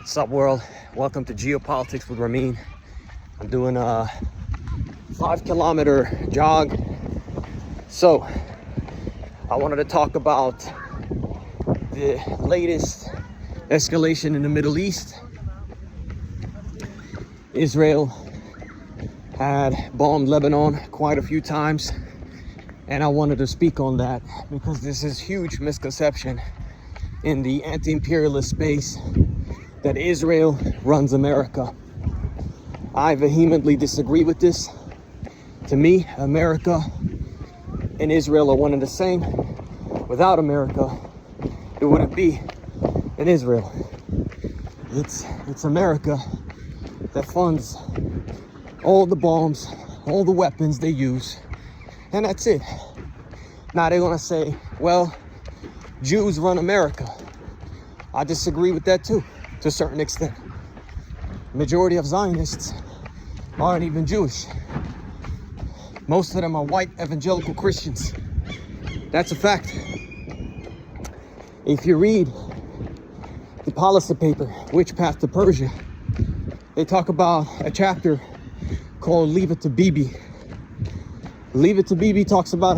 What's up, world? Welcome to Geopolitics with Ramin. I'm doing a 5-kilometer jog. So I wanted to talk about the latest escalation in the Middle East. Israel had bombed Lebanon quite a few times, and I wanted to speak on that because this is huge misconception in the anti-imperialist space that Israel runs America. I vehemently disagree with this. To me, America and Israel are one and the same. Without America, it wouldn't be in Israel. It's America that funds all the bombs, all the weapons they use, and that's it. Now they're gonna say, well, Jews run America. I disagree with that too, to a certain extent. Majority of Zionists aren't even Jewish. Most of them are white evangelical Christians. That's a fact. If you read the policy paper, Which Path to Persia, they talk about a chapter called Leave It to Bibi. Leave It to Bibi talks about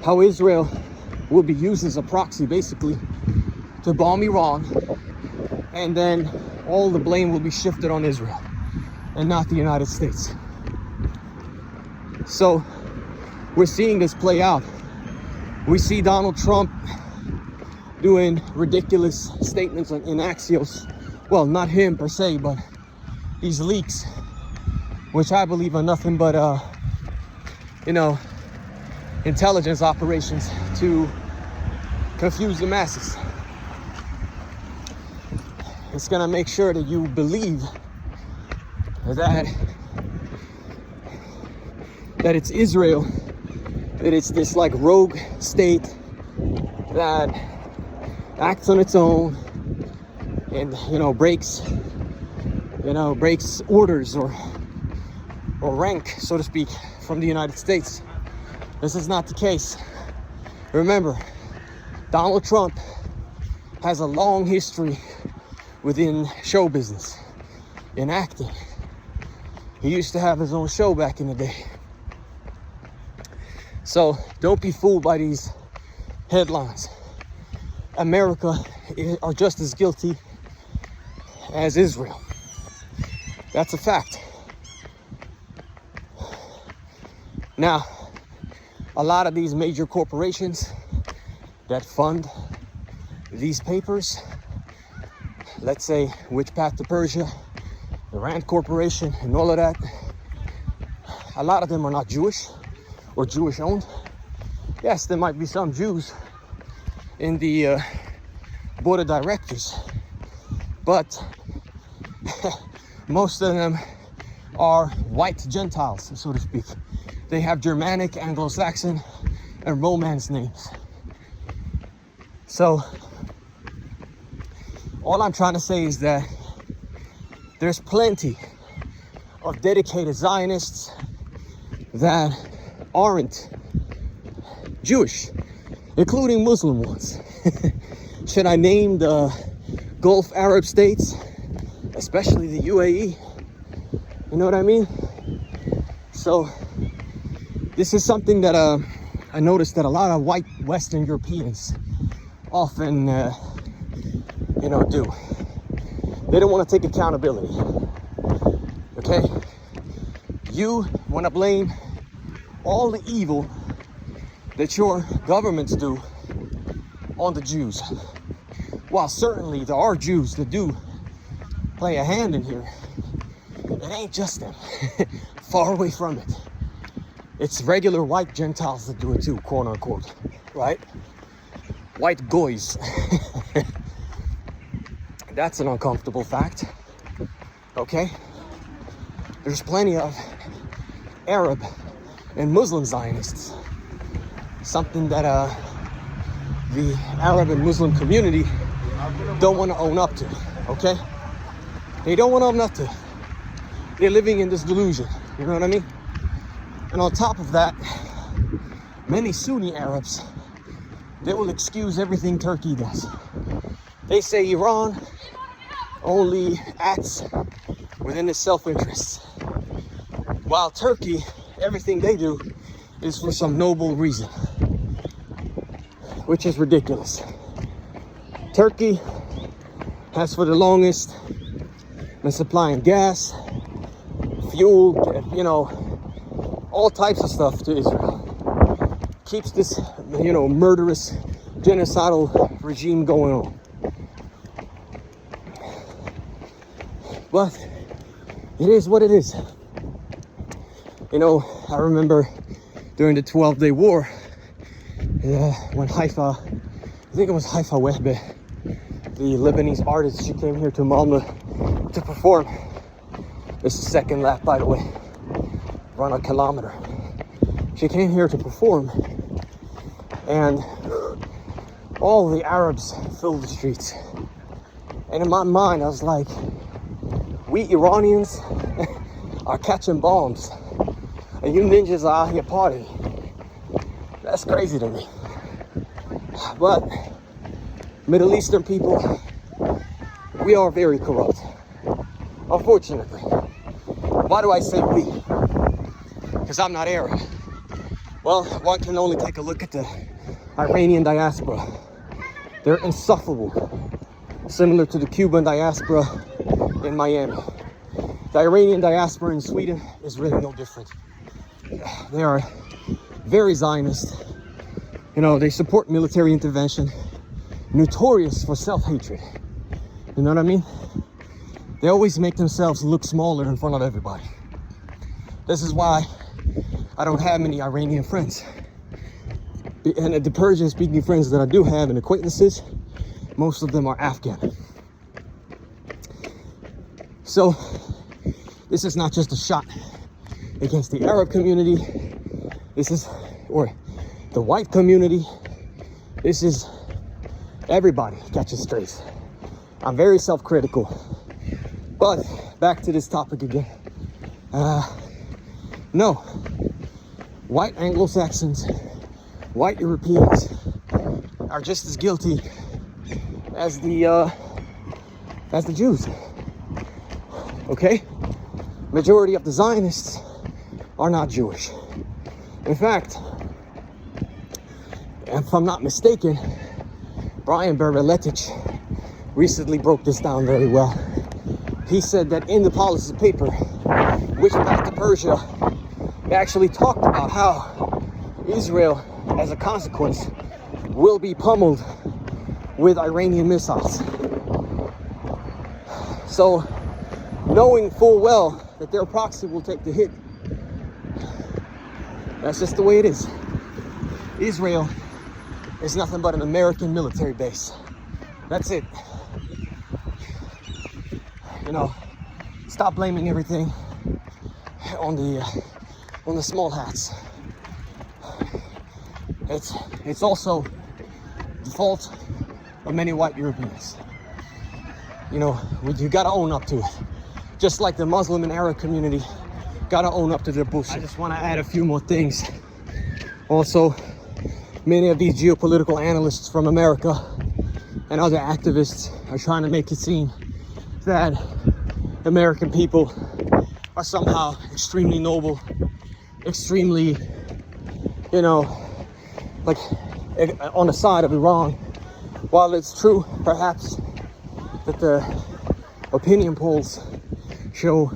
how Israel will be used as a proxy, basically, to bomb Iran, and then all the blame will be shifted on Israel and not the United States. So we're seeing this play out. We see Donald Trump doing ridiculous statements in Axios. Well, not him per se, but these leaks, which I believe are nothing but intelligence operations to confuse the masses. It's gonna make sure that you believe that it's Israel, that it's this like rogue state that acts on its own and breaks orders or rank, so to speak, from the United States. This is not the case. Remember, Donald Trump has a long history within show business, in acting. He used to have his own show back in the day. So don't be fooled by these headlines. America are just as guilty as Israel. That's a fact. Now, a lot of these major corporations that fund these papers, let's say Which Path to Persia, the Rand Corporation, and all of that, a lot of them are not Jewish or Jewish owned. Yes, there might be some Jews in the board of directors, but most of them are white Gentiles, so to speak. They have Germanic, Anglo-Saxon, and Romance names. So all I'm trying to say is that there's plenty of dedicated Zionists that aren't Jewish, including Muslim ones. Should I name the Gulf Arab states, especially the UAE? You know what I mean? So this is something that I noticed that a lot of white Western Europeans often do. They don't want to take accountability. Okay? You want to blame all the evil that your governments do on the Jews. While certainly there are Jews that do play a hand in here, it ain't just them. Far away from it. It's regular white Gentiles that do it too, quote unquote, right? White goys. That's an uncomfortable fact, okay? There's plenty of Arab and Muslim Zionists, something that the Arab and Muslim community don't want to own up to, okay? They don't want to own up to. They're living in this delusion, you know what I mean? And on top of that, many Sunni Arabs they will excuse everything Turkey does. They say Iran only acts within its self-interest, while Turkey, everything they do is for some noble reason, which is ridiculous. Turkey has for the longest been supplying gas, fuel, you know, all types of stuff to Israel. Keeps this, you know, murderous, genocidal regime going on. But it is what it is. You know, I remember during the 12-day war, when Haifa, I think it was Haifa Wehbe, the Lebanese artist, she came here to Malmö to perform. This is second lap, by the way, run a kilometer. She came here to perform, and all the Arabs filled the streets. And in my mind, I was like, we Iranians are catching bombs, and you ninjas are out here partying. That's crazy to me. But Middle Eastern people, we are very corrupt, unfortunately. Why do I say we? Because I'm not Arab. Well, one can only take a look at the Iranian diaspora. They're insufferable, similar to the Cuban diaspora in Miami. The Iranian diaspora in Sweden is really no different. They are very Zionist. You know, they support military intervention, notorious for self-hatred. You know what I mean? They always make themselves look smaller in front of everybody. This is why I don't have many Iranian friends. And the Persian-speaking friends that I do have and acquaintances, most of them are Afghan. So this is not just a shot against the Arab community. This is, or the white community. This is everybody catches strays. I'm very self-critical. But back to this topic again. No, white Anglo-Saxons, white Europeans are just as guilty as the Jews. Okay? Majority of the Zionists are not Jewish. In fact, if I'm not mistaken, Brian Berbeletich recently broke this down very well. He said that in the policy paper, which back to Persia, they actually talked about how Israel, as a consequence, will be pummeled with Iranian missiles. So, knowing full well that their proxy will take the hit, that's just the way it is. Israel is nothing but an American military base. That's it. You know, stop blaming everything on the small hats. It's also the fault of many white Europeans. You know, you gotta own up to it. Just like the Muslim and Arab community gotta own up to their bullshit. I just want to add a few more things. Also, many of these geopolitical analysts from America and other activists are trying to make it seem that American people are somehow extremely noble, extremely, you know, like on the side of Iran. While it's true, perhaps, that the opinion polls show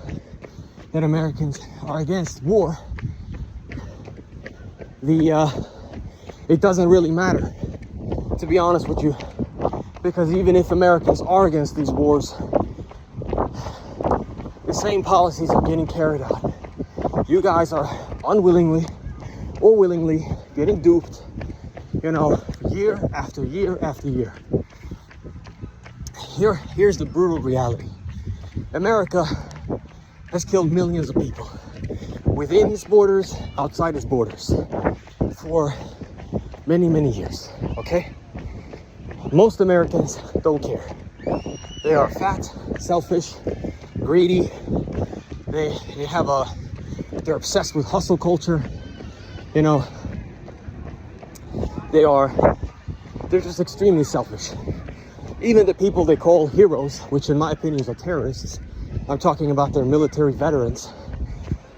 that Americans are against war, it doesn't really matter, to be honest with you, because even if Americans are against these wars, the same policies are getting carried out. You guys are unwillingly or willingly getting duped, you know, year after year after year. Here's the brutal reality. America has killed millions of people within its borders, outside its borders, for many, many years, okay? Most Americans don't care. They are fat, selfish, greedy. They're obsessed with hustle culture. You know, they are they're just extremely selfish. Even the people they call heroes, which in my opinion are terrorists, I'm talking about their military veterans,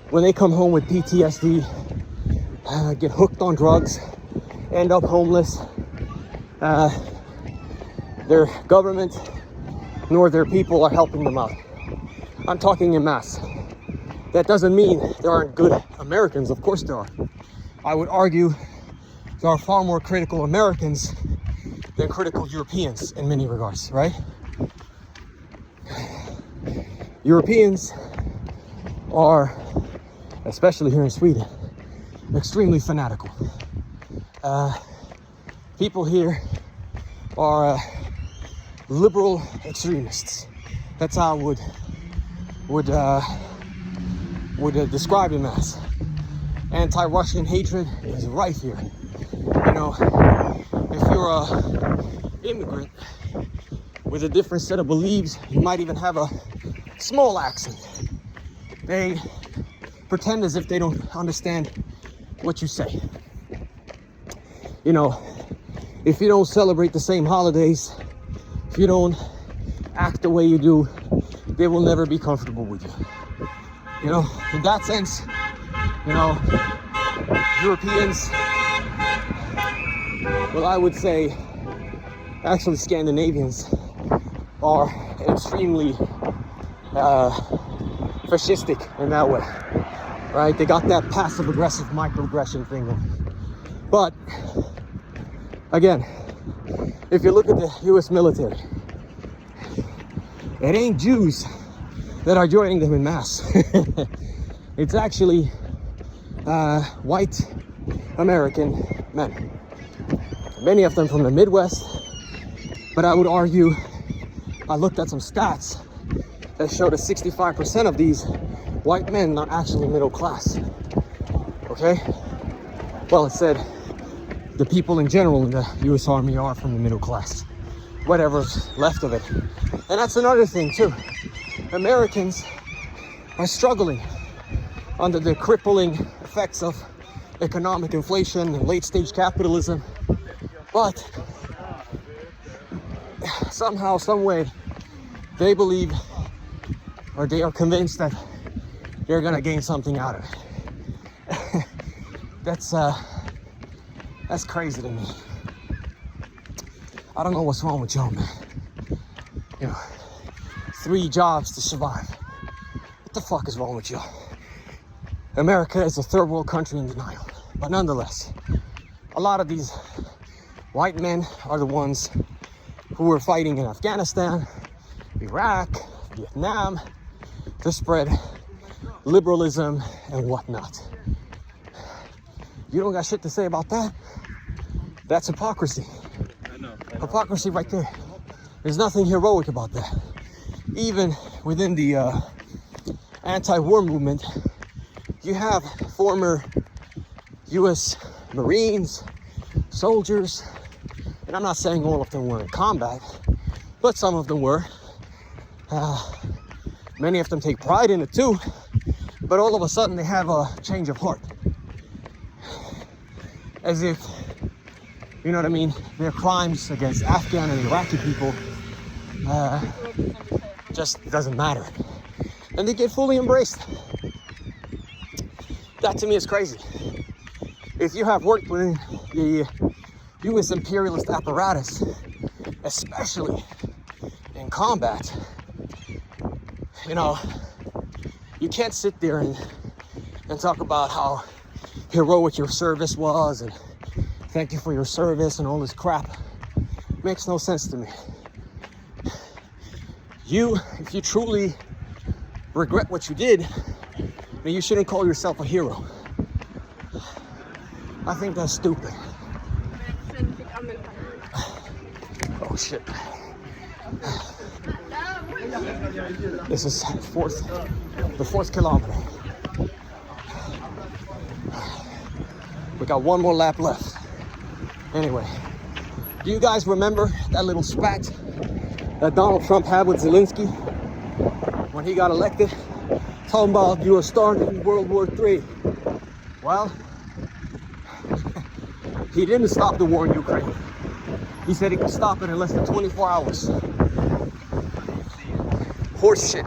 when they come home with PTSD, get hooked on drugs, end up homeless, their government nor their people are helping them out. I'm talking en masse. That doesn't mean there aren't good Americans. Of course there are. I would argue there are far more critical Americans than critical Europeans in many regards, right? Europeans are, especially here in Sweden, extremely fanatical. People here are liberal extremists. That's how I would describe him as. Anti-Russian hatred is right here. You know, if you're a immigrant with a different set of beliefs, you might even have a small accent. They pretend as if they don't understand what you say. You know, if you don't celebrate the same holidays, if you don't act the way you do, they will never be comfortable with you. You know, in that sense, you know, Europeans, well, I would say, actually Scandinavians are extremely fascistic in that way, right? They got that passive-aggressive microaggression thing going. But, again, if you look at the US military, it ain't Jews that are joining them in mass. It's actually white American men. Many of them from the Midwest, but I would argue, I looked at some stats that showed that 65% of these white men are actually middle class. Okay? Well, it said the people in general in the US Army are from the middle class. Whatever's left of it. And that's another thing too. Americans are struggling under the crippling effects of economic inflation and late stage capitalism. But somehow, some way, they believe, or they are convinced that they're gonna gain something out of it. That's crazy to me. I don't know what's wrong with y'all, man. You know, 3 jobs to survive. What the fuck is wrong with y'all? America is a third world country in denial. But nonetheless, a lot of these white men are the ones who were fighting in Afghanistan, Iraq, Vietnam, to spread liberalism and whatnot. You don't got shit to say about that? That's hypocrisy. Hypocrisy right there. There's nothing heroic about that. Even within the anti-war movement, you have former US Marines, soldiers, and I'm not saying all of them were in combat, but some of them were. Many of them take pride in it too, but all of a sudden they have a change of heart. As if, you know what I mean, their crimes against Afghan and Iraqi people just doesn't matter. And they get fully embraced. That to me is crazy. If you have worked within the US imperialist apparatus, especially in combat, you know, you can't sit there and talk about how heroic your service was and thank you for your service and all this crap. It makes no sense to me. If you truly regret what you did, then you shouldn't call yourself a hero. I think that's stupid. Oh shit. This is the fourth kilometer. We got one more lap left. Anyway, do you guys remember that little spat that Donald Trump had with Zelensky when he got elected? Talking about you were starting World War III. Well, he didn't stop the war in Ukraine. He said he could stop it in less than 24 hours. Horse shit.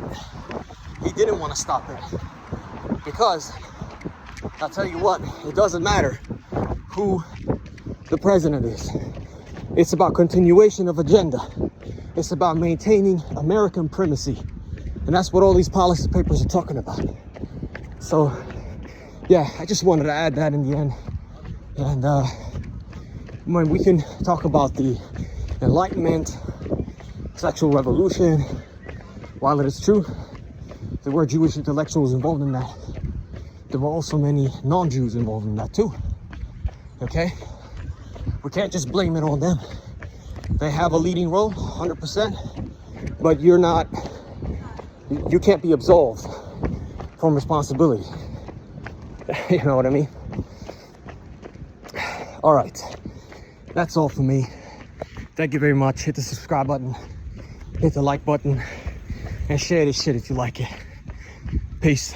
He didn't want to stop it because I'll tell you what, it doesn't matter who the president is. It's about continuation of agenda. It's about maintaining American primacy. And that's what all these policy papers are talking about. So, yeah, I just wanted to add that in the end. And when we can talk about the Enlightenment, sexual revolution, while it is true, there were Jewish intellectuals involved in that. There were also many non-Jews involved in that too. Okay? We can't just blame it on them. They have a leading role, 100%, but you can't be absolved from responsibility. You know what I mean? All right, that's all for me. Thank you very much. Hit the subscribe button, hit the like button, and share this shit if you like it. Peace.